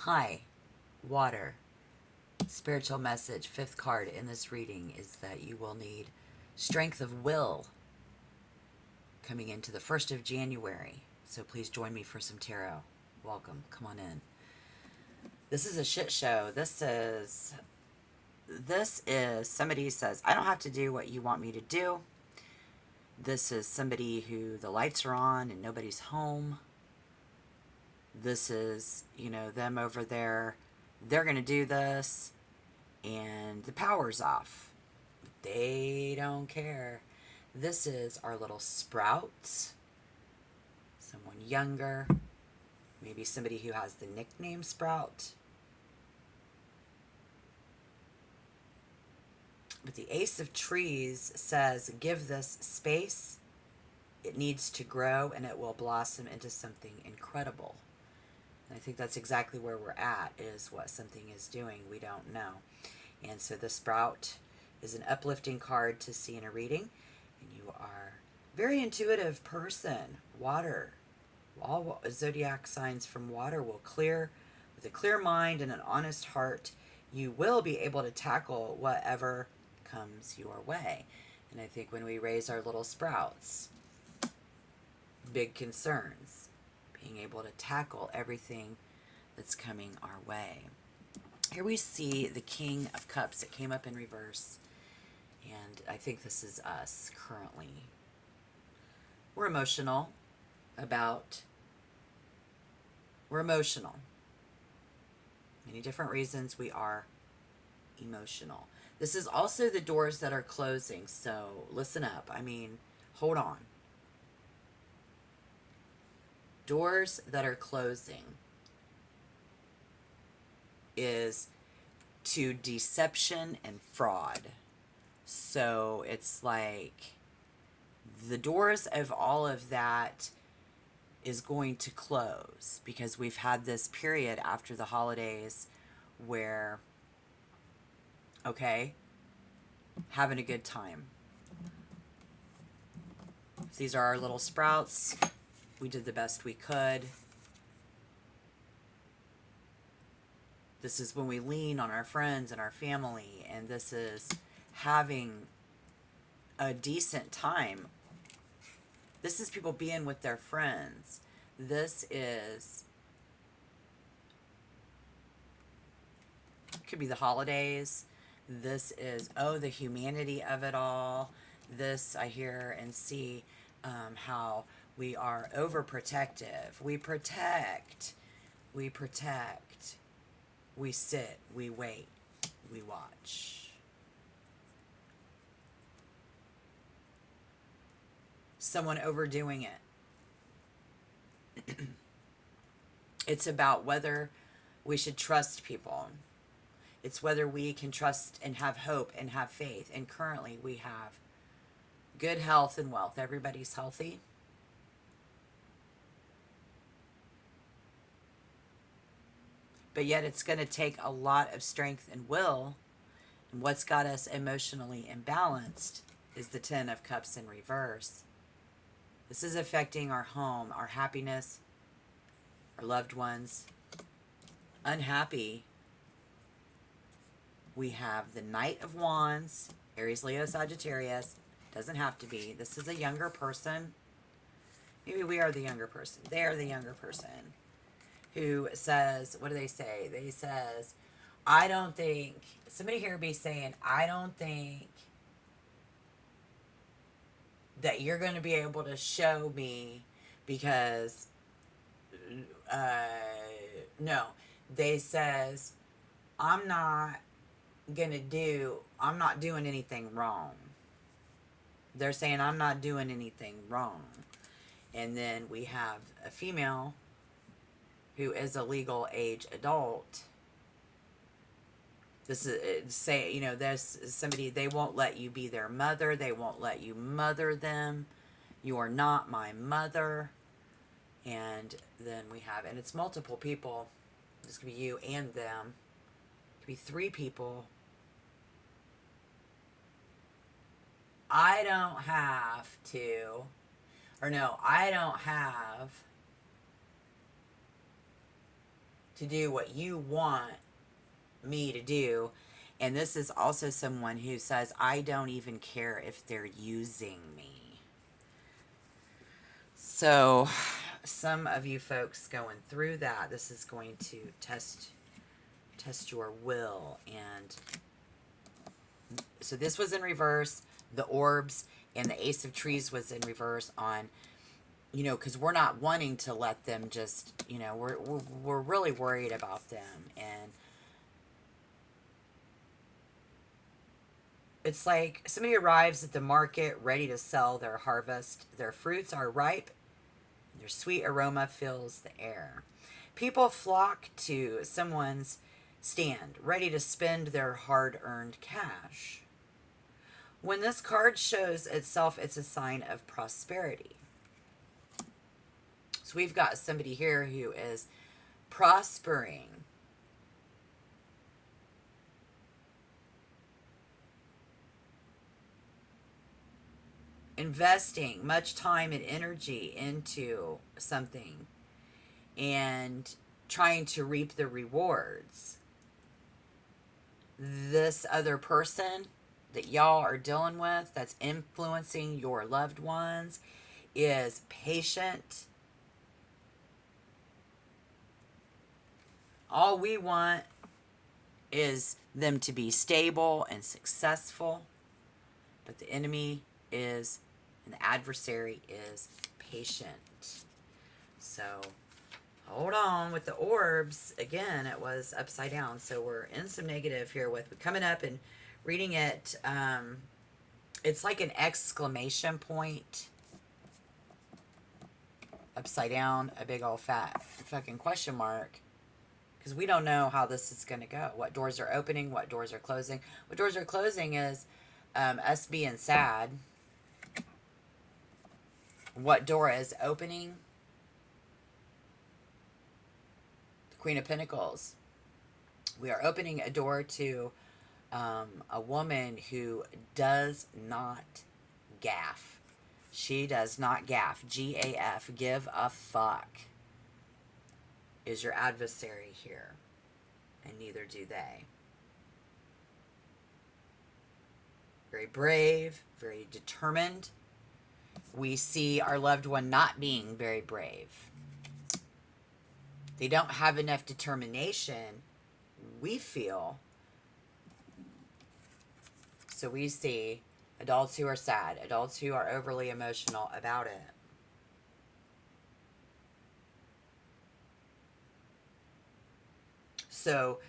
Hi, water. Spiritual message, fifth card in this reading is that you will need strength of will coming into the 1st of January. So please join me for some tarot. Welcome. Come on in. This is a shit show. This is somebody who says, I don't have to do what you want me to do. This is somebody who the lights are on and nobody's home. This is, them over there. They're going to do this and the power's off. They don't care. This is our little sprout. Someone younger. Maybe somebody who has the nickname Sprout. But the Ace of Trees says, give this space. It needs to grow and it will blossom into something incredible. And I think that's exactly where we're at, is what something is doing. We don't know. And so the Sprout is an uplifting card to see in a reading. And you are a very intuitive person. Water. All zodiac signs from water will clear. With a clear mind and an honest heart, you will be able to tackle whatever comes your way. And I think when we raise our little sprouts, big concerns, being able to tackle everything that's coming our way. Here we see the King of Cups. It came up in reverse. And I think this is us currently. We're emotional. Many different reasons we are emotional. This is also the doors that are closing. So listen up. Hold on. Doors that are closing is to deception and fraud. So it's like the doors of all of that is going to close because we've had this period after the holidays where, okay, having a good time. These are our little sprouts. We did the best we could. This is when we lean on our friends and our family, and this is having a decent time. This is people being with their friends. This is, could be the holidays. This is, the humanity of it all. This, I hear and see how we are overprotective. We protect. We sit. We wait. We watch. Someone overdoing it. It's about whether we should trust people. It's whether we can trust and have hope and have faith. And currently we have good health and wealth. Everybody's healthy. But yet it's going to take a lot of strength and will. And what's got us emotionally imbalanced is the Ten of Cups in reverse. This is affecting our home, our happiness, our loved ones. Unhappy. We have the Knight of Wands, Aries, Leo, Sagittarius. Doesn't have to be. This is a younger person. Maybe we are the younger person. They are the younger person who says, what do they say? They says, I don't think, somebody here be saying, I don't think that you're going to be able to show me because, no, they says, I'm not doing anything wrong. They're saying I'm not doing anything wrong. And then we have a female who is a legal age adult. This is there's somebody, they won't let you be their mother. They won't let you mother them. You are not my mother. And then we have, and it's multiple people. This could be you and them. It could be 3 people. I don't have to do what you want me to do. And this is also someone who says, I don't even care if they're using me. So, some of you folks going through that, this is going to test your will. And so this was in reverse, the orbs, and the Ace of Trees was in reverse on, you know, because we're not wanting to let them just, you know, we're really worried about them. And it's like somebody arrives at the market ready to sell their harvest. Their fruits are ripe. Their sweet aroma fills the air. People flock to someone's stand, ready to spend their hard-earned cash. When this card shows itself, it's a sign of prosperity. So we've got somebody here who is prospering. Investing much time and energy into something and trying to reap the rewards. This other person that y'all are dealing with that's influencing your loved ones is patient. All we want is them to be stable and successful, but the enemy is, and the adversary is patient. So hold on with the orbs. Again, it was upside down. So we're in some negative here with coming up and reading it. It's like an exclamation point upside down, a big old fat fucking question mark. Because we don't know how this is going to go. What doors are opening, what doors are closing. What doors are closing is us being sad. What door is opening? The Queen of Pentacles. We are opening a door to a woman who does not gaff. She does not gaff. G-A-F. Give a fuck. Is your adversary here. And neither do they. Very brave. Very determined. We see our loved one not being very brave. They don't have enough determination, we feel. So we see adults who are sad, adults who are overly emotional about it. So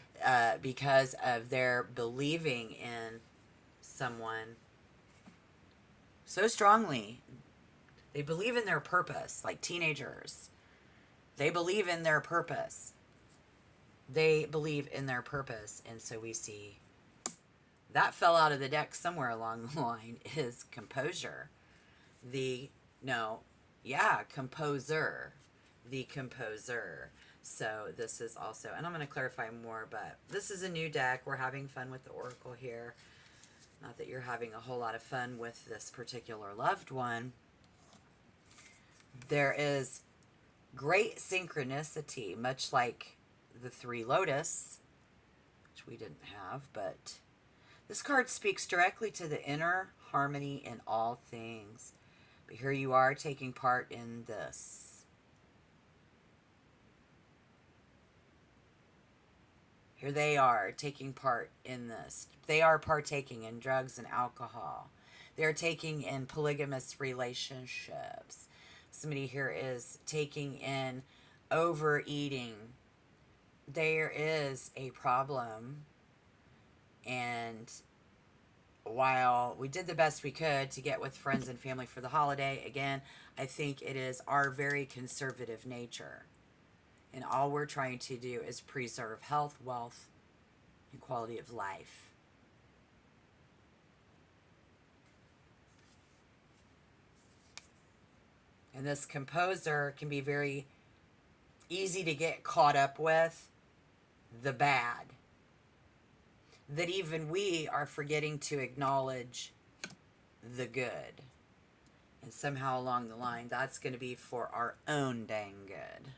because of their believing in someone so strongly, they believe in their purpose, like teenagers. They believe in their purpose. They believe in their purpose. And so we see that fell out of the deck somewhere along the line is composure. Composer. The composer. So this is also, and I'm going to clarify more, but this is a new deck. We're having fun with the Oracle here. Not that you're having a whole lot of fun with this particular loved one. There is great synchronicity, much like the Three Lotus, which we didn't have, but this card speaks directly to the inner harmony in all things. But here you are taking part in this. Here they are taking part in this. They are partaking in drugs and alcohol. They're taking in polygamous relationships. Somebody here is taking in overeating. There is a problem. And while we did the best we could to get with friends and family for the holiday, again, I think it is our very conservative nature. And all we're trying to do is preserve health, wealth, and quality of life. And this composer can be very easy to get caught up with the bad. That even we are forgetting to acknowledge the good. And somehow along the line, that's going to be for our own dang good.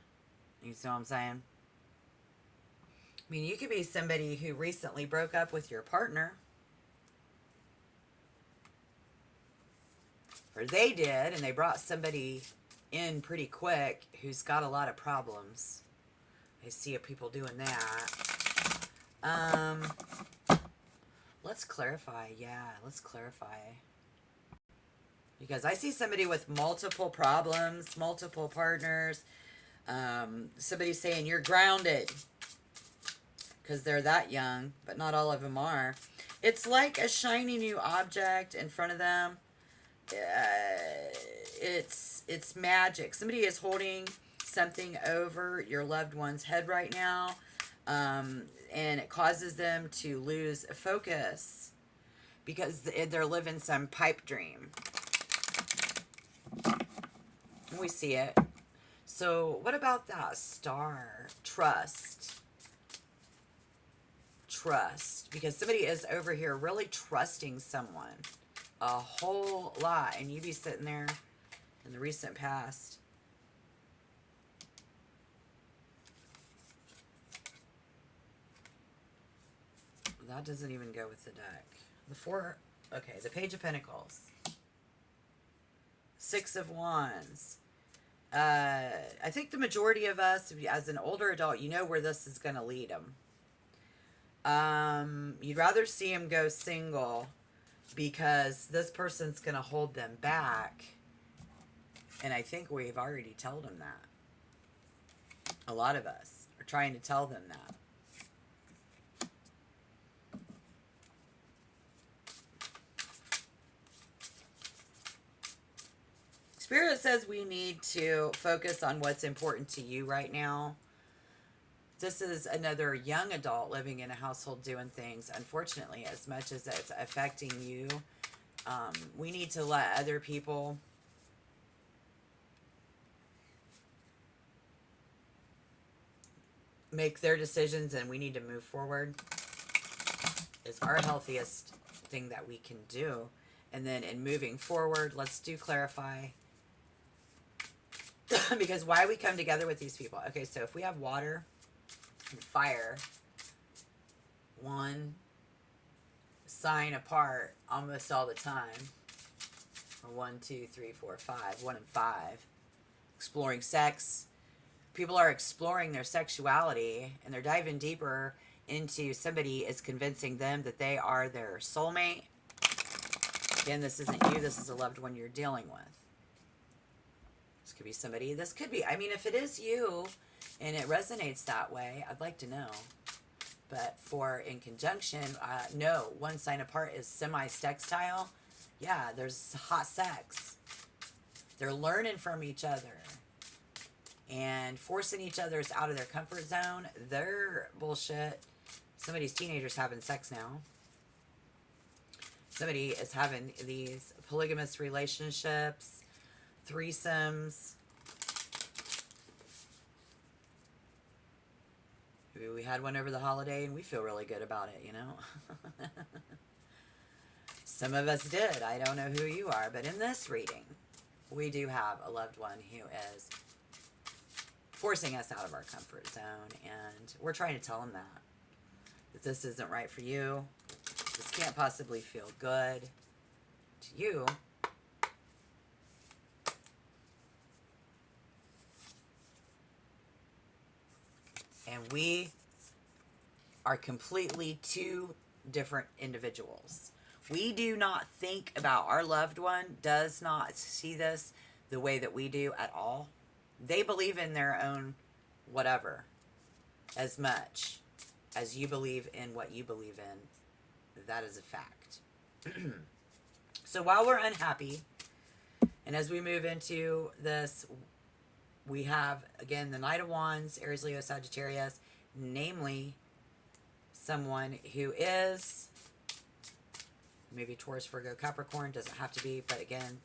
You see what I'm saying? I mean, you could be somebody who recently broke up with your partner, or they did, and they brought somebody in pretty quick who's got a lot of problems. I see people doing that. Let's clarify. Yeah, let's clarify. Because I see somebody with multiple problems, multiple partners. Somebody saying you're grounded because they're that young, but not all of them are. It's like a shiny new object in front of them. It's magic. Somebody is holding something over your loved one's head right now, and it causes them to lose focus because they're living some pipe dream. We see it. So what about that star? Trust. Trust. Because somebody is over here really trusting someone a whole lot, and you be sitting there in the recent past. That doesn't even go with the deck. The Page of Pentacles. Six of Wands. I think the majority of us, as an older adult, you know where this is going to lead them. You'd rather see them go single because this person's going to hold them back. And I think we've already told them that. A lot of us are trying to tell them that. Spirit says we need to focus on what's important to you right now. This is another young adult living in a household doing things. Unfortunately, as much as it's affecting you, we need to let other people make their decisions, and we need to move forward. Is our healthiest thing that we can do. And then in moving forward, let's do clarify. Because why we come together with these people. Okay, so if we have water and fire, one sign apart almost all the time. Or 1, 2, 3, 4, 5. 1 and 5. Exploring sex. People are exploring their sexuality, and they're diving deeper into somebody is convincing them that they are their soulmate. Again, this isn't you. This is a loved one you're dealing with. This could be somebody. This could be, I mean, if it is you and it resonates that way, I'd like to know. But for in conjunction, no, one sign apart is semi-sextile. Yeah, there's hot sex. They're learning from each other and forcing each other's out of their comfort zone. They're bullshit. Somebody's teenagers having sex now. Somebody is having these polygamous relationships, threesomes. Maybe we had one over the holiday and we feel really good about it, you know? Some of us did. I don't know who you are, but in this reading, we do have a loved one who is forcing us out of our comfort zone, and we're trying to tell them that this isn't right for you. This can't possibly feel good to you. And we are completely two different individuals. We do not think about our loved one, does not see this the way that we do at all. They believe in their own whatever as much as you believe in what you believe in. That is a fact. So while we're unhappy, and as we move into this, we have, again, the Knight of Wands, Aries, Leo, Sagittarius, namely someone who is maybe Taurus, Virgo, Capricorn, doesn't have to be, but again,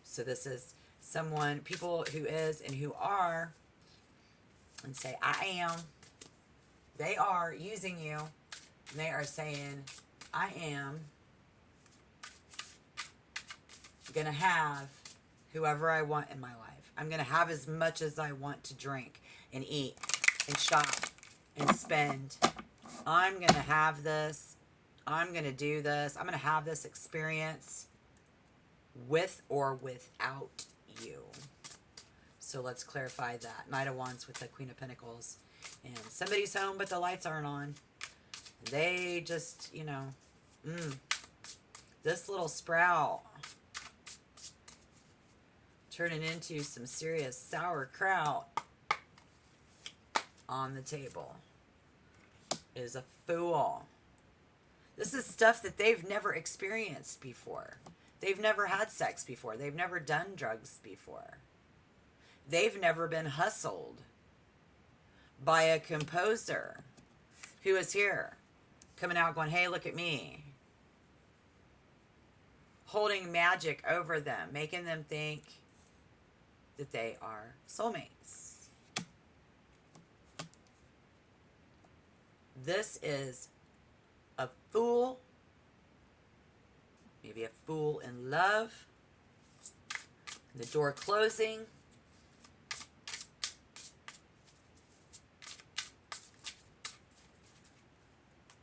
so this is someone, people who is and who are, and say, I am. They are using you, and they are saying, I am going to have whoever I want in my life. I'm going to have as much as I want to drink and eat and shop and spend, I'm going to have this, I'm going to do this, I'm going to have this experience with or without you. So let's clarify that. Knight of Wands with the Queen of Pentacles. And somebody's home, but the lights aren't on. They just, you know, this little sprout turning into some serious sauerkraut on the table is a fool. This is stuff that they've never experienced before. They've never had sex before. They've never done drugs before. They've never been hustled by a composer who is here, coming out going, hey, look at me. Holding magic over them, making them think that they are soulmates. This is a fool, maybe a fool in love, the door closing.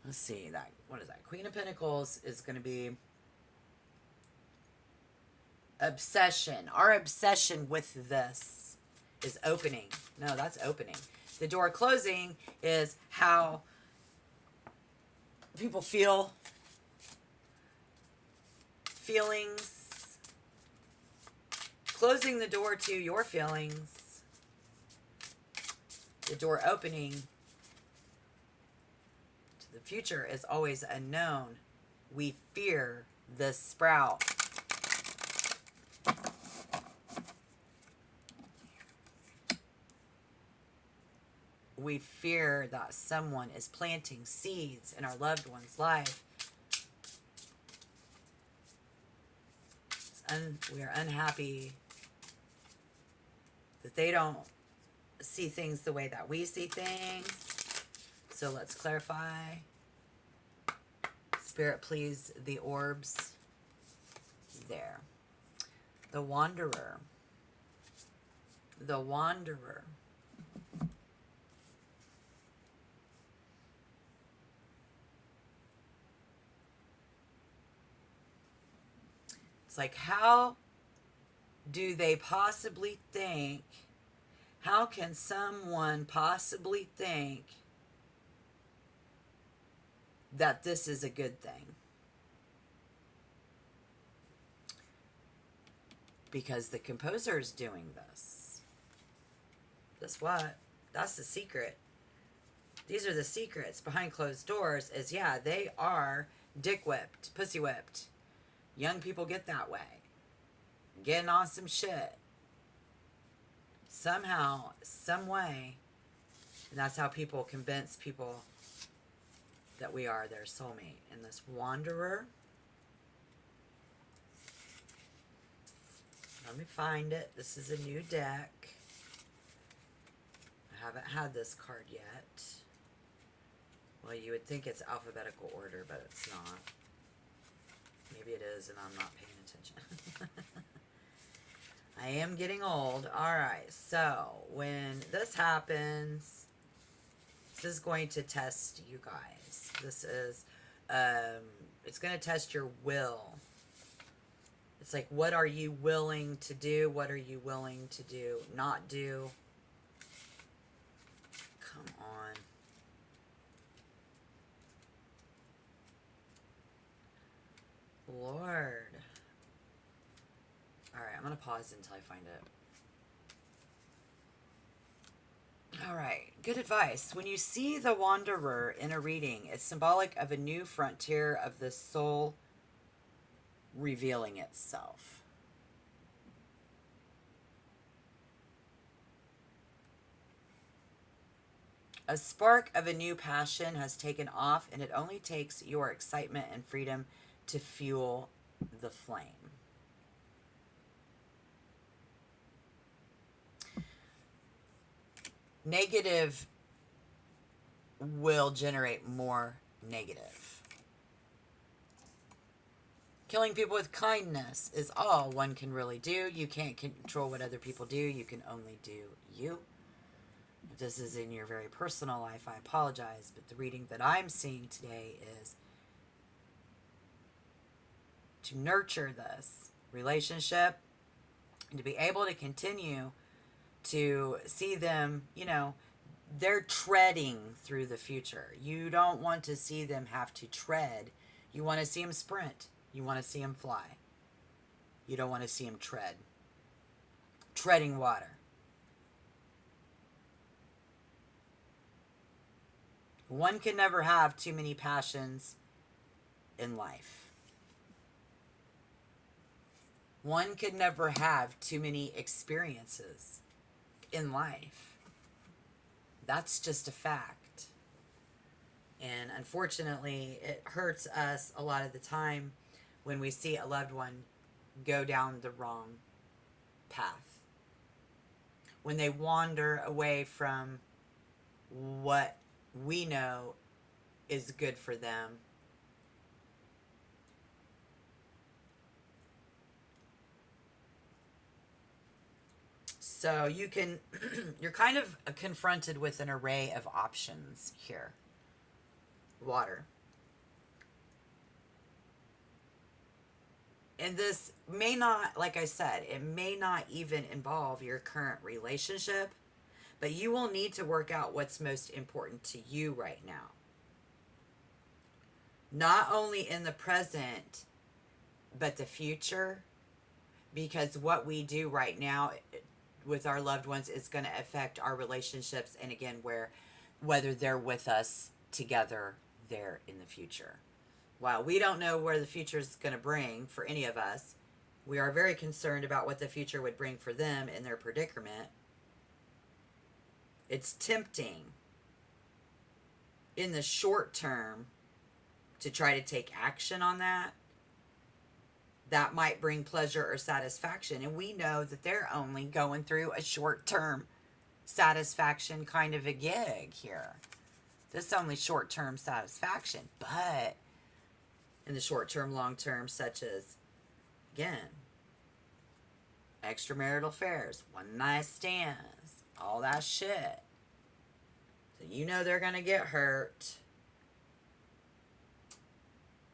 Let's see, that, what is that? Queen of Pentacles is going to be obsession. Our obsession with this is opening. No, that's opening. The door closing is how people feel. Feelings. Closing the door to your feelings. The door opening to the future is always unknown. We fear this sprout. We fear that someone is planting seeds in our loved one's life. We are unhappy that they don't see things the way that we see things. So let's clarify. Spirit, please, the orbs. There. The Wanderer. The Wanderer. It's like, how do they possibly think, how can someone possibly think that this is a good thing? Because the composer is doing this. Guess what? That's the secret. These are the secrets behind closed doors is, yeah, they are dick whipped, pussy whipped. Young people get that way. Getting on some shit. Somehow, some way. And that's how people convince people that we are their soulmate. And this Wanderer. Let me find it. This is a new deck. I haven't had this card yet. Well, you would think it's alphabetical order, but it's not. Maybe it is, and I'm not paying attention. I am getting old. Alright, so when this happens, this is going to test you guys. This is, it's going to test your will. It's like, what are you willing to do? What are you willing to do? Not do? Come on. Lord. Alright, I'm going to pause until I find it. Alright, good advice. When you see the Wanderer in a reading, it's symbolic of a new frontier of the soul revealing itself. A spark of a new passion has taken off, and it only takes your excitement and freedom to fuel the flame. Negative will generate more negative. Killing people with kindness is all one can really do. You can't control what other people do. You can only do you. this is in your very personal life, I apologize. But the reading that I'm seeing today is to nurture this relationship and to be able to continue to see them, they're treading through the future. You don't want to see them have to tread. You want to see them sprint. You want to see them fly. You don't want to see them tread. Treading water. One can never have too many passions in life. One could never have too many experiences in life. That's just a fact. And unfortunately, it hurts us a lot of the time when we see a loved one go down the wrong path. When they wander away from what we know is good for them. So you're kind of confronted with an array of options here. Water. And this may not, like I said, it may not even involve your current relationship, but you will need to work out what's most important to you right now. Not only in the present, but the future, because what we do right now with our loved ones is going to affect our relationships, and again, whether they're with us together there in the future. While we don't know where the future is going to bring for any of us, we are very concerned about what the future would bring for them in their predicament. It's tempting in the short term to try to take action on that. That might bring pleasure or satisfaction. And we know that they're only going through a short-term satisfaction kind of a gig here. This is only short-term satisfaction. But in the short-term, long-term, such as, again, extramarital affairs, one-night stands, all that shit. So you know they're going to get hurt.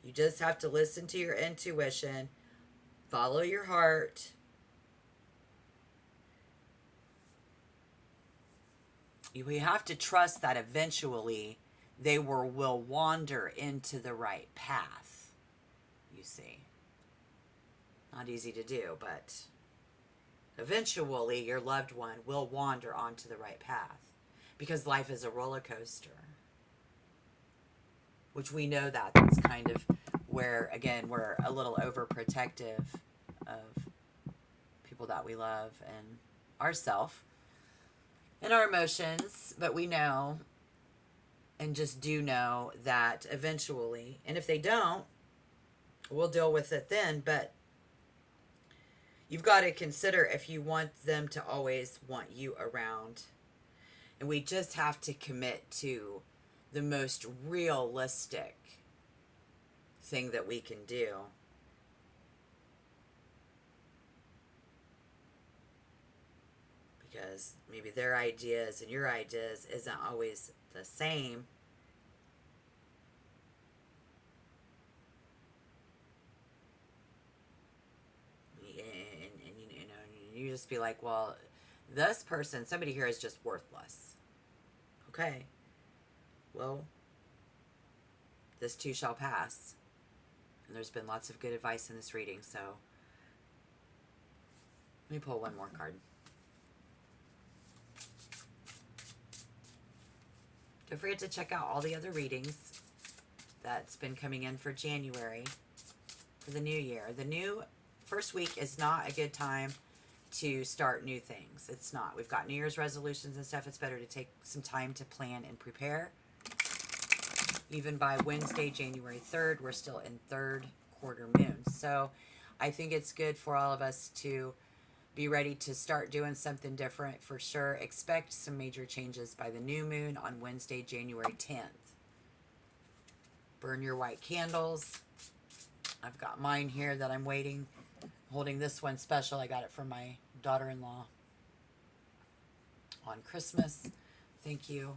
You just have to listen to your intuition. Follow your heart. We have to trust that eventually they will wander into the right path, you see. Not easy to do, but eventually your loved one will wander onto the right path, because life is a roller coaster. Which we know that's kind of where, again, we're a little overprotective of people that we love and ourselves and our emotions. But we know, and just do know, that eventually, and if they don't, we'll deal with it then. But you've got to consider if you want them to always want you around. And we just have to commit to the most realistic thing that we can do. Because maybe their ideas and your ideas isn't always the same. And you just be like, well, this person, somebody here is just worthless. Okay. Well, this too shall pass. And there's been lots of good advice in this reading, so let me pull one more card. Don't forget to check out all the other readings that's been coming in for January, for the new year. The new first week is not a good time to start new things. It's not. We've got New Year's resolutions and stuff. It's better to take some time to plan and prepare. Even by Wednesday, January 3rd, we're still in third quarter moon. So I think it's good for all of us to be ready to start doing something different for sure. Expect some major changes by the new moon on Wednesday, January 10th. Burn your white candles. I've got mine here that I'm waiting. Holding this one special. I got it from my daughter-in-law on Christmas. Thank you.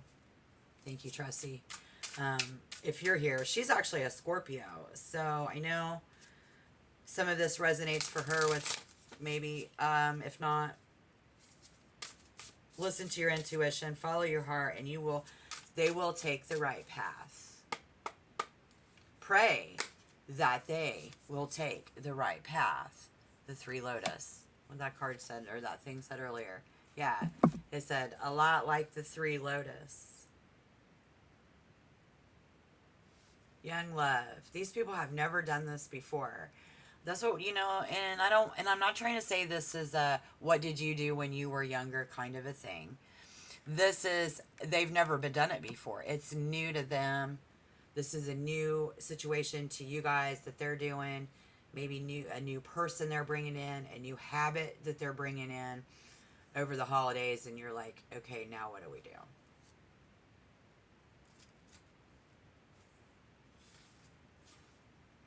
Thank you, Tressie. If you're here, she's actually a Scorpio. So I know some of this resonates for her with maybe, if not, listen to your intuition, follow your heart, and they will take the right path. Pray that they will take the right path. The three lotus. What that card said, or that thing said earlier. Yeah, it said a lot like the three lotus. Young love. These people have never done this before. That's what, and I'm not trying to say this is a what did you do when you were younger kind of a thing. They've never been done it before. It's new to them. This is a new situation to you guys that they're doing. Maybe a new person they're bringing in, a new habit that they're bringing in over the holidays, and you're like, okay, now what do we do?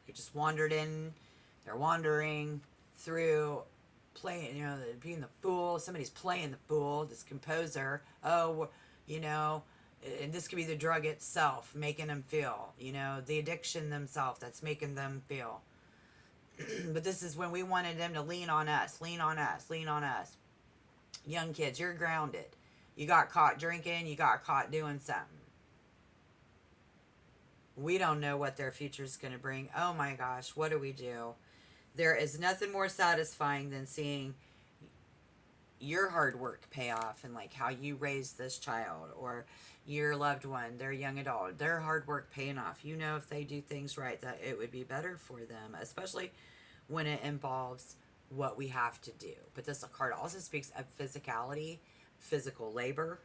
They just wandered in. They're wandering through, playing, being the fool. Somebody's playing the fool, this composer. Oh, and this could be the drug itself making them feel, the addiction themselves that's making them feel. But this is when we wanted them to lean on us, lean on us, lean on us. Young kids, you're grounded. You got caught drinking, you got caught doing something. We don't know what their future is going to bring. Oh my gosh, what do we do? There is nothing more satisfying than seeing your hard work pay off, and like how you raised this child or your loved one, their young adult, their hard work paying off. If they do things right, that it would be better for them, especially when it involves what we have to do. But this card also speaks of physicality, physical labor,